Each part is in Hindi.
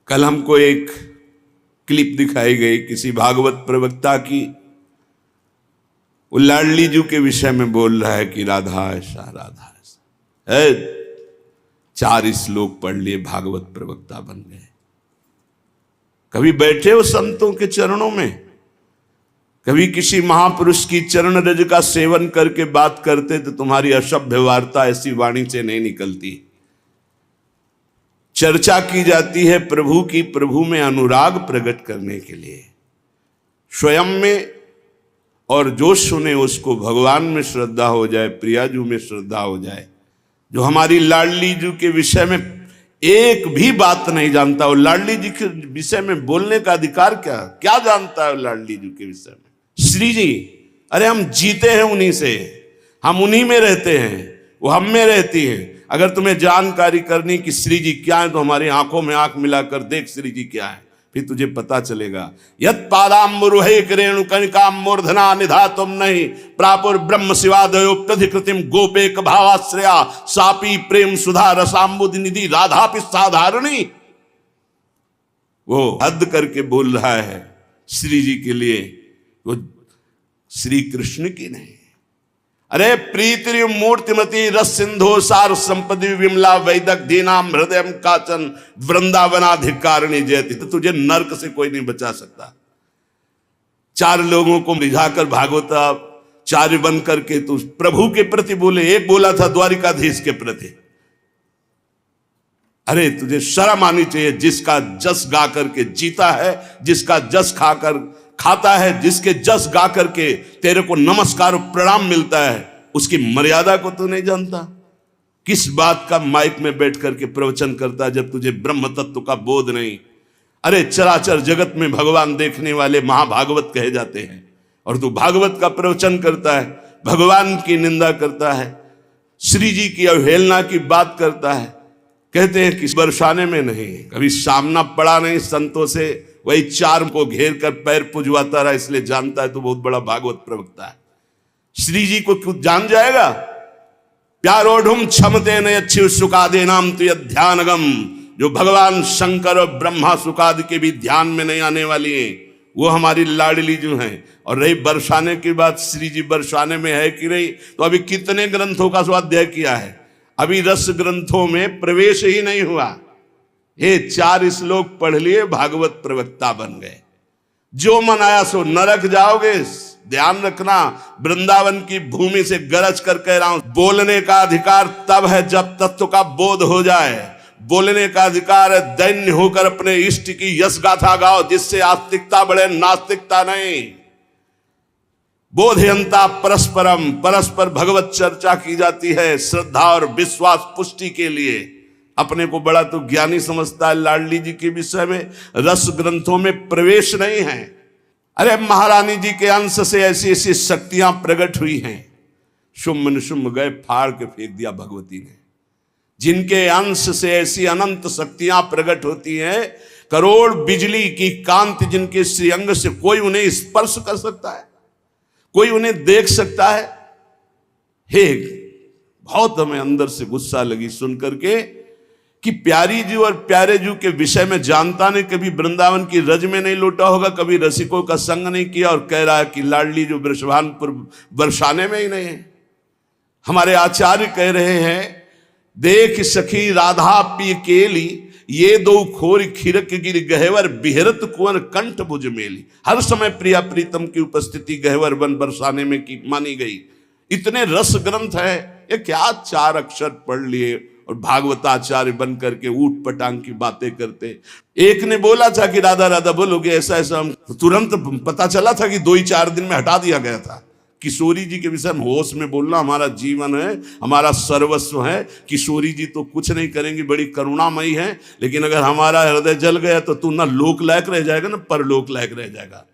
कल हमको एक क्लिप दिखाई गई किसी भागवत प्रवक्ता की, वो लाडली जी के विषय में बोल रहा है कि राधा ऐसा राधा ऐसा है। 4 श्लोक पढ़ लिए, भागवत प्रवक्ता बन गए। कभी बैठे हो संतों के चरणों में, कभी किसी महापुरुष की चरण रज का सेवन करके बात करते तो तुम्हारी असभ्य वार्ता ऐसी वाणी से नहीं निकलती। चर्चा की जाती है प्रभु की, प्रभु में अनुराग प्रकट करने के लिए, स्वयं में, और जो सुने उसको भगवान में श्रद्धा हो जाए, प्रियाजू में श्रद्धा हो जाए। जो हमारी लाडली जी के विषय में एक भी बात नहीं जानता, वो लाडली जी के विषय में बोलने का अधिकार क्या जानता है लाडली जी के विषय में? श्री जी, अरे हम जीते हैं उन्हीं से, हम उन्हीं में रहते हैं, वो हम में रहती हैं। अगर तुम्हें जानकारी करनी कि श्री जी क्या है तो हमारी आंखों में आंख मिलाकर देख श्री जी क्या है, फिर तुझे पता चलेगा। यत पादाम्बुरुहे रेणुकनिकाम मूर्धना निधातुम नहीं प्रापुर ब्रह्म शिवादयो प्रतिकृतिम गोपेक भावाश्रया सापी प्रेम सुधा रसाम्बुद निधि राधापि साधारणी। वो हद करके बोल रहा है श्री जी के लिए, वो श्री कृष्ण की नहीं। अरे प्रीति मूर्तिमती रस सिंधो सार संपदि विमला वैदक दीनाम हृदय काचन वृंदावनाधिकारिणी जयति। तो तुझे नरक से कोई नहीं बचा सकता। 4 लोगों को रिझाकर भागवताचार्य बन करके तू प्रभु के प्रति बोले। एक बोला था द्वारिकाधीश के प्रति। अरे तुझे शर्म आनी चाहिए। जिसका जस गा करके जीता है, जिसका जस खाता है, जिसके जस गा करके तेरे को नमस्कार प्रणाम मिलता है, उसकी मर्यादा को तू नहीं जानता। किस बात का माइक में बैठ करके प्रवचन करता है जब तुझे ब्रह्म तत्व का बोध नहीं। अरे चराचर जगत में भगवान देखने वाले महाभागवत कहे जाते हैं, और तू भागवत का प्रवचन करता है, भगवान की निंदा करता है, श्री जी की अवहेलना की बात करता है। कहते हैं कि बरसाने में नहीं, कभी सामना पड़ा नहीं संतों से, वही 4 को घेर कर पैर पुजवाता रहा, इसलिए जानता है तो बहुत बड़ा भागवत प्रवक्ता है। श्री जी को क्यों जान जाएगा? प्यारोढ़ुम क्षमते न अच्छी सुखादे नाम तो ध्यानगम। जो भगवान शंकर और ब्रह्मा सुखाद के भी ध्यान में नहीं आने वाली हैं, वो हमारी लाडली जो हैं। और रही बरसाने की बात, श्री जी बरसाने में है कि नहीं, तो अभी कितने ग्रंथों का स्वाध्याय किया है, अभी रस ग्रंथों में प्रवेश ही नहीं हुआ। ये 4 श्लोक पढ़ लिए, भागवत प्रवक्ता बन गए। जो मन आया सो नरक जाओगे। ध्यान रखना, वृंदावन की भूमि से गरज कर कह रहा हूं, बोलने का अधिकार तब है जब तत्व का बोध हो जाए। बोलने का अधिकार है दैन्य होकर अपने इष्ट की यश गाथा गाओ, जिससे आस्तिकता बढ़े, नास्तिकता नहीं। बोधयंता परस्परम, परस्पर भगवत चर्चा की जाती है श्रद्धा और विश्वास पुष्टि के लिए। अपने को बड़ा तो ज्ञानी समझता है लाडली जी के विषय में, रस ग्रंथों में प्रवेश नहीं है। अरे महारानी जी के अंश से ऐसी ऐसी शक्तियां प्रकट हुई हैं, शुम्भ निशुम्भ गए फाड़ के फेंक दिया भगवती ने। जिनके अंश से ऐसी अनंत शक्तियां प्रकट होती हैं, करोड़ बिजली की कांति जिनके श्रीअंग से, कोई उन्हें स्पर्श कर सकता है, कोई उन्हें देख सकता है। हे, बहुत हमें अंदर से गुस्सा लगी सुन करके कि प्यारी जी और प्यारे जी के विषय में जानता नहीं, कभी वृंदावन की रज में नहीं लौटा होगा, कभी रसिकों का संग नहीं किया, और कह रहा है कि लाडली जो वृषभानपुर बरसाने में ही नहीं है। हमारे आचार्य कह रहे हैं, देख सखी राधा पी केली, ये 2 खोर खिरक गिर गहवर बिहरत कुंवर कंठ भुज मेली। हर समय प्रिया प्रीतम की उपस्थिति गहवर वन बरसाने में की मानी गई। इतने रस ग्रंथ है, ये क्या 4 अक्षर पढ़ लिए और भागवताचार्य बन करके ऊट पटांग की बातें करते। एक ने बोला था कि राधा राधा बोलोगे ऐसा ऐसा, तुरंत पता चला था कि 2 ही 4 दिन में हटा दिया गया था। किशोरी जी के विषय में होश में बोलना हमारा जीवन है, हमारा सर्वस्व है। किशोरी जी तो कुछ नहीं करेंगी, बड़ी करुणामयी है, लेकिन अगर हमारा हृदय जल गया तो तू ना लोक लायक रह जाएगा ना परलोक लायक रह जाएगा।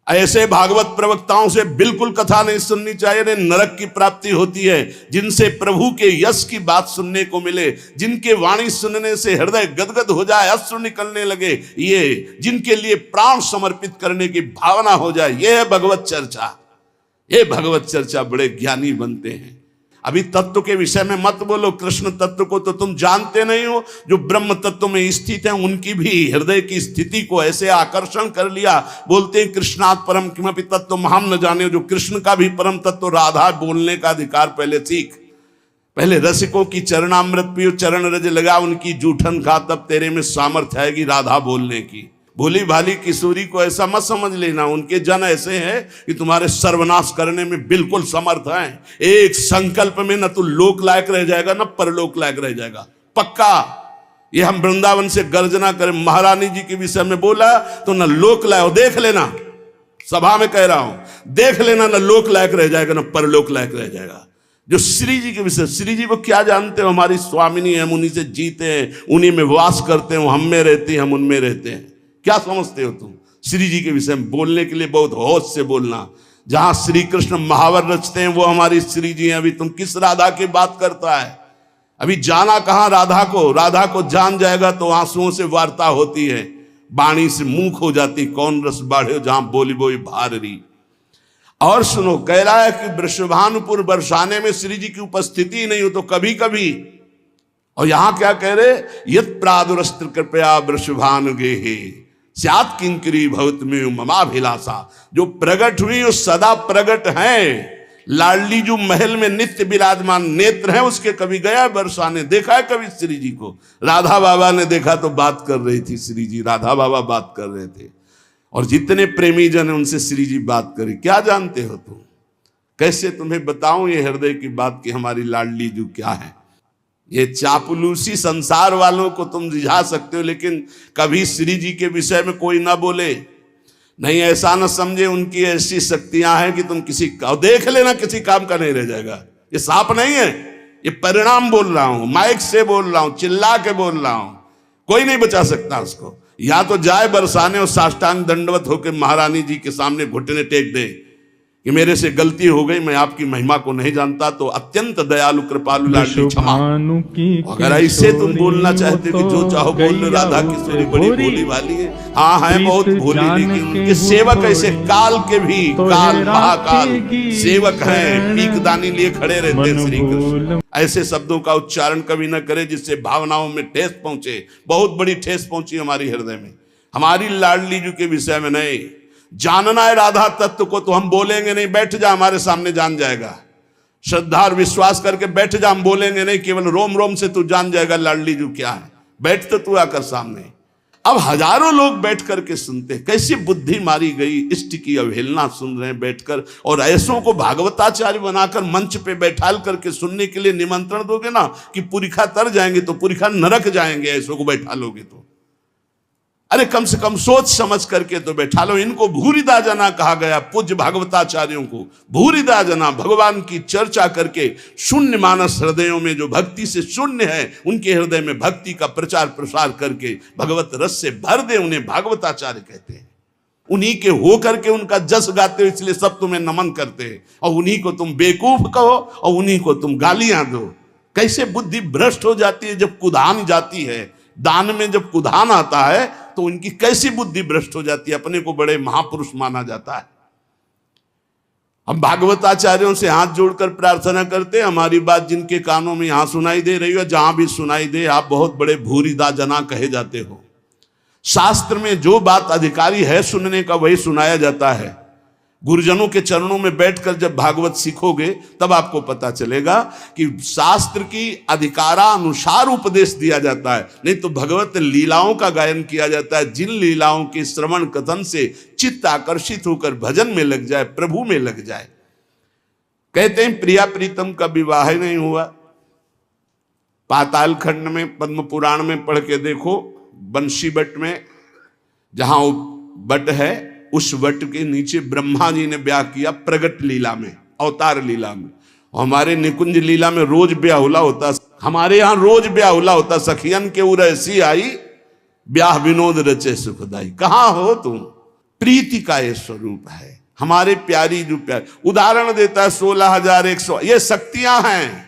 ऐसे भागवत प्रवक्ताओं से बिल्कुल कथा नहीं सुननी चाहिए, नरक की प्राप्ति होती है। जिनसे प्रभु के यश की बात सुनने को मिले, जिनके वाणी सुनने से हृदय गदगद हो जाए, अश्रु निकलने लगे, ये जिनके लिए प्राण समर्पित करने की भावना हो जाए, ये है भगवत चर्चा। ये भगवत चर्चा, बड़े ज्ञानी बनते हैं। अभी तत्व के विषय में मत बोलो, कृष्ण तत्व को तो तुम जानते नहीं हो। जो ब्रह्म तत्व में स्थित है उनकी भी हृदय की स्थिति को ऐसे आकर्षण कर लिया। बोलते हैं कृष्णात् परम किमपि तत्व हम न जाने। जो कृष्ण का भी परम तत्व राधा बोलने का अधिकार पहले सीख। पहले रसिकों की चरणामृत पियो, चरण रज लगा उनकी जूठन खा, तब तेरे में सामर्थ्य आएगी राधा बोलने की। भोली भाली किशोरी को ऐसा मत समझ लेना। उनके जन ऐसे हैं कि तुम्हारे सर्वनाश करने में बिल्कुल समर्थ हैं। एक संकल्प में न तो लोक लायक रह जाएगा न परलोक लायक रह जाएगा, पक्का। ये हम वृंदावन से गर्जना करें, महारानी जी के विषय में बोला तो न लोक लायक, देख लेना, सभा में कह रहा हूं, देख लेना, न लोक लायक रह जाएगा न परलोक लायक रह जाएगा। जो श्री जी के विषय, श्री जी को क्या जानते हो? हमारी स्वामिनी है, हम उन्हीं से जीते हैं, उन्हीं में वास करते हैं, हम में रहती हैं, हम उनमें रहते हैं। क्या समझते हो तुम? श्री जी के विषय में बोलने के लिए बहुत होश से बोलना। जहां श्री कृष्ण महावर रचते हैं वो हमारी श्री जी हैं। अभी तुम किस राधा की बात करता है? अभी जाना कहां राधा को? राधा को जान जाएगा तो आंसुओं से वार्ता होती है, बाणी से मूक हो जाती। कौन रस बाढ़े जहां बोली बोई भारी। और सुनो, कह रहा है कि वृषभानुपुर बरसाने में श्री जी की उपस्थिति नहीं हो तो कभी कभी। और यहां क्या कह रहे? यत् प्रादुरस्त्र कृपया वृषभानुगे स्यात् किंकरी भवत में ममाभिलाषा। जो प्रगट हुई वो सदा प्रगट हैं। लाडली जो महल में नित्य विराजमान नेत्र हैं उसके कभी गया बरसाने, देखा है कभी श्री जी को? राधा बाबा ने देखा तो बात कर रही थी श्री जी, राधा बाबा बात कर रहे थे। और जितने प्रेमी जन है उनसे श्री जी बात करे। क्या जानते हो तुम? कैसे तुम्हें बताऊं ये हृदय की बात कि हमारी लाडली जो क्या है? ये चापलूसी संसार वालों को तुम रिझा सकते हो, लेकिन कभी श्री जी के विषय में कोई ना बोले। नहीं, ऐसा ना समझे उनकी ऐसी शक्तियां हैं कि तुम किसी का देख लेना, किसी काम का नहीं रह जाएगा। ये साप नहीं है, ये परिणाम बोल रहा हूं, माइक से बोल रहा हूं, चिल्ला के बोल रहा हूं। कोई नहीं बचा सकता उसको। या तो जाए बरसाने और साष्टांग दंडवत होकर महारानी जी के सामने घुटने टेक दे कि मेरे से गलती हो गई, मैं आपकी महिमा को नहीं जानता, तो अत्यंत दयालु कृपालु लाडली क्षमा। अगर ऐसे तुम बोलना चाहते कि जो चाहो बोल लो, राधा किशोरी बड़ी भोली भाली है। हाँ है बहुत भोली, लेकिन उनके सेवक ऐसे काल के भी, काल महाकाल सेवक हैं, पीकदानी लिए खड़े रहते हैं श्री कृष्ण। ऐसे शब्दों का उच्चारण कभी न करे जिससे भावनाओं में ठेस पहुंचे। बहुत बड़ी ठेस पहुंची हमारी हृदय में, हमारी लाडली जी के विषय में नहीं। जानना है राधा तत्व को तो हम बोलेंगे नहीं, बैठ जा हमारे सामने जान जाएगा। श्रद्धा और विश्वास करके बैठ जा, हम बोलेंगे नहीं, केवल रोम रोम से तू जान जाएगा लाडली जो क्या है। बैठ तो तू आकर सामने। अब हजारों लोग बैठ करके सुनते, कैसी बुद्धि मारी गई, इष्ट की अवहेलना सुन रहे हैं बैठकर। और ऐसों को भागवताचार्य बनाकर मंच पे बैठाल करके सुनने के लिए निमंत्रण दोगे ना कि पुरिखा तर जाएंगे, तो पुरिखा नरक जाएंगे ऐसों को बैठा लोगे तो। अरे कम से कम सोच समझ करके तो बैठा लो। इनको भूरिदा जना कहा गया, पूज्य भागवताचार्यों को भूरिदा जना। भगवान की चर्चा करके शून्य मानस हृदयों में जो भक्ति से शून्य है, उनके हृदय में भक्ति का प्रचार प्रसार करके भगवत रस से भर दे, उन्हें भागवताचार्य कहते हैं। उन्हीं के हो करके उनका जस गाते हो, इसलिए सब तुम्हें नमन करते हैं। और उन्हीं को तुम बेवकूफ कहो और उन्हीं को तुम गालियां दो। कैसे बुद्धि भ्रष्ट हो जाती है जब कुधान जाती है। दान में जब कुधान आता है तो उनकी कैसी बुद्धि भ्रष्ट हो जाती है। अपने को बड़े महापुरुष माना जाता है। हम भागवताचार्यों से हाथ जोड़कर प्रार्थना करते हैं, हमारी बात जिनके कानों में यहां सुनाई दे रही हो, जहां भी सुनाई दे, आप बहुत बड़े भूरिदा जना कहे जाते हो। शास्त्र में जो बात अधिकारी है सुनने का, वही सुनाया जाता है। गुरुजनों के चरणों में बैठकर जब भागवत सीखोगे तब आपको पता चलेगा कि शास्त्र की अधिकारानुसार उपदेश दिया जाता है, नहीं तो भगवत लीलाओं का गायन किया जाता है। जिन लीलाओं के श्रवण कथन से चित्त आकर्षित होकर भजन में लग जाए, प्रभु में लग जाए। कहते हैं प्रिया प्रीतम का विवाह नहीं हुआ। पाताल खंड में पद्म पुराण में पढ़ के देखो, बंशी बट में जहां बट है, उस वट के नीचे ब्रह्मा जी ने ब्याह किया प्रगट लीला में, अवतार लीला में। हमारे निकुंज लीला में रोज ब्याहुला होता, हमारे यहाँ रोज ब्याहुला होता। सखियन के उर ऐसी आई, ब्याह विनोद रचे सुखदाई। कहाँ हो तुम? प्रीति का ये स्वरूप है हमारे प्यारी जो प्यार। उदाहरण देता है 16,100, ये शक्तियां हैं।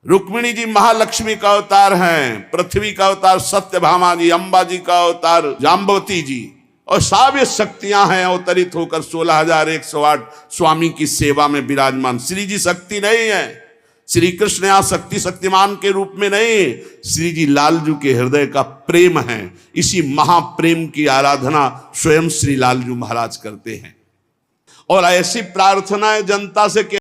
रुक्मिणी जी महालक्ष्मी का अवतार हैं, पृथ्वी का अवतार सत्यभामा जी, अंबा जी का अवतार जाम्बवती जी, और सब ये शक्तियां हैं अवतरित होकर 16,108 स्वामी की सेवा में विराजमान। श्री जी शक्ति नहीं है, श्री कृष्ण यहाँ शक्तिमान के रूप में नहीं, श्री जी लालजू के हृदय का प्रेम है। इसी महाप्रेम की आराधना स्वयं श्री लालजू महाराज करते हैं। और ऐसी प्रार्थनाएं जनता से